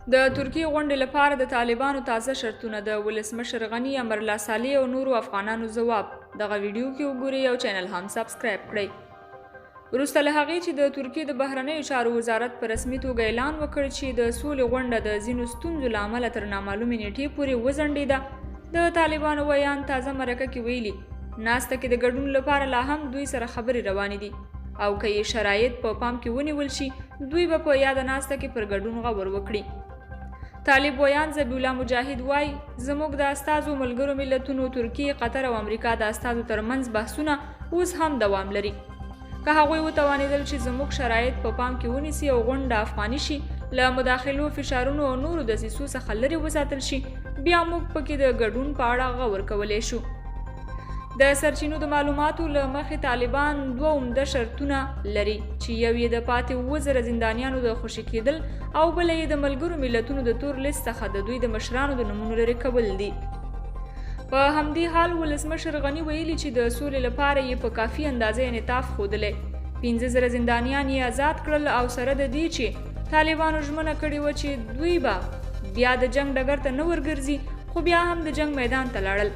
د ترکیې غونډې لپاره د طالبانو تازه شرطونه د ولسمشر غني، امرالله، صالح او نورو افغانانو ځواب. دغه ویډیو کې وګورئ او چینل هم سبسکرایب کړئ. وروسته له هغې چې د ترکیې د بهرنیو چارو وزارت په رسمي توګه اعلان وکړ چې د سولې غونډه د ځینو ستونزو له امله تر نامعلومې نیټې پورې وځنډېده، د طالبانو ویان تازه مرکه کې ویلي ناسته کې د ګډون لپاره لا هم دوی سره خبرې روانې دي او که یې شرایط په پام کې ونیول شي دوی به په یاده ناسته کې پر ګډون غور وکړي. طالب ویان ذبیح مجاهد وایي زموږ د استازو ملګرو ملتونو ترکیې، قطر او امریکا د استازو ترمنځ بحثونه اوس هم دوام لري. که هغوی وتوانېدل چې زموږ شرایط په پام کې ونیسي او غونډه افغاني شي، له مداخلو، فشارونو او نورو دسیسو څخه لرې وساتل شي، بیا موږ پکې د ګډون په اړه غور کولی شو. د سرچینو د معلوماتو له مخې طالبان دوه عمده شرطونه لري چې یو یې د پاتې 7,000 زندانیانو د خوشي کېدل او بل یې د ملګرو ملتونو د تور لیست څخه د دوی د مشرانو د نومونو لرې کول دي. په همدې حال ولسمشر غني ویلي چې د سولې لپاره یې په کافي اندازه انعطاف ښودلی. 15,000 زندانیان یې آزاد کړل او سره د دې چې طالبانو ژمنه کړې وه چې دوی به بیا د جنگ ډګر ته نه ورګرځي، خو بیا هم د جنگ میدان ته لاړل.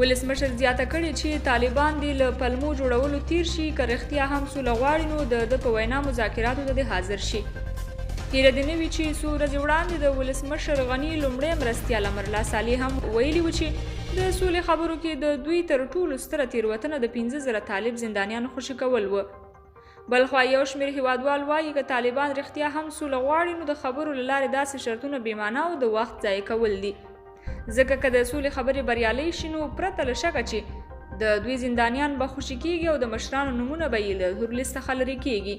ولسمشر زیاته کړې چې طالبان دې له پلمو جوړولو تیر شي، که رښتیا هم سوله غواړي نو د ده په وینا مذاکراتو ته دې حاضر شي. هیله دې نه وي چې څو ورځې وړاندې د ولسمشر غني لومړی مرستیال امرالله صالح هم ویلي و چې د سولې خبرو کې د دوی تر ټولو ستره تېروتنه د 15,000 طالب زندانیانو خوشي کول و. بلخوا یو شمېر هیوادوال وایي که طالبان رښتیا هم سوله غواړي نو د خبرو له لارې داسې شرطونه بېمعنا او د وخت ضایع کول دي، ځکه که د سولې خبرې بریالۍ شي نو پرته له شکه چې د دوی زندانیان به خوشي کېږي او د مشرانو نومونه به یې له تور لیست څخه لرې کېږي.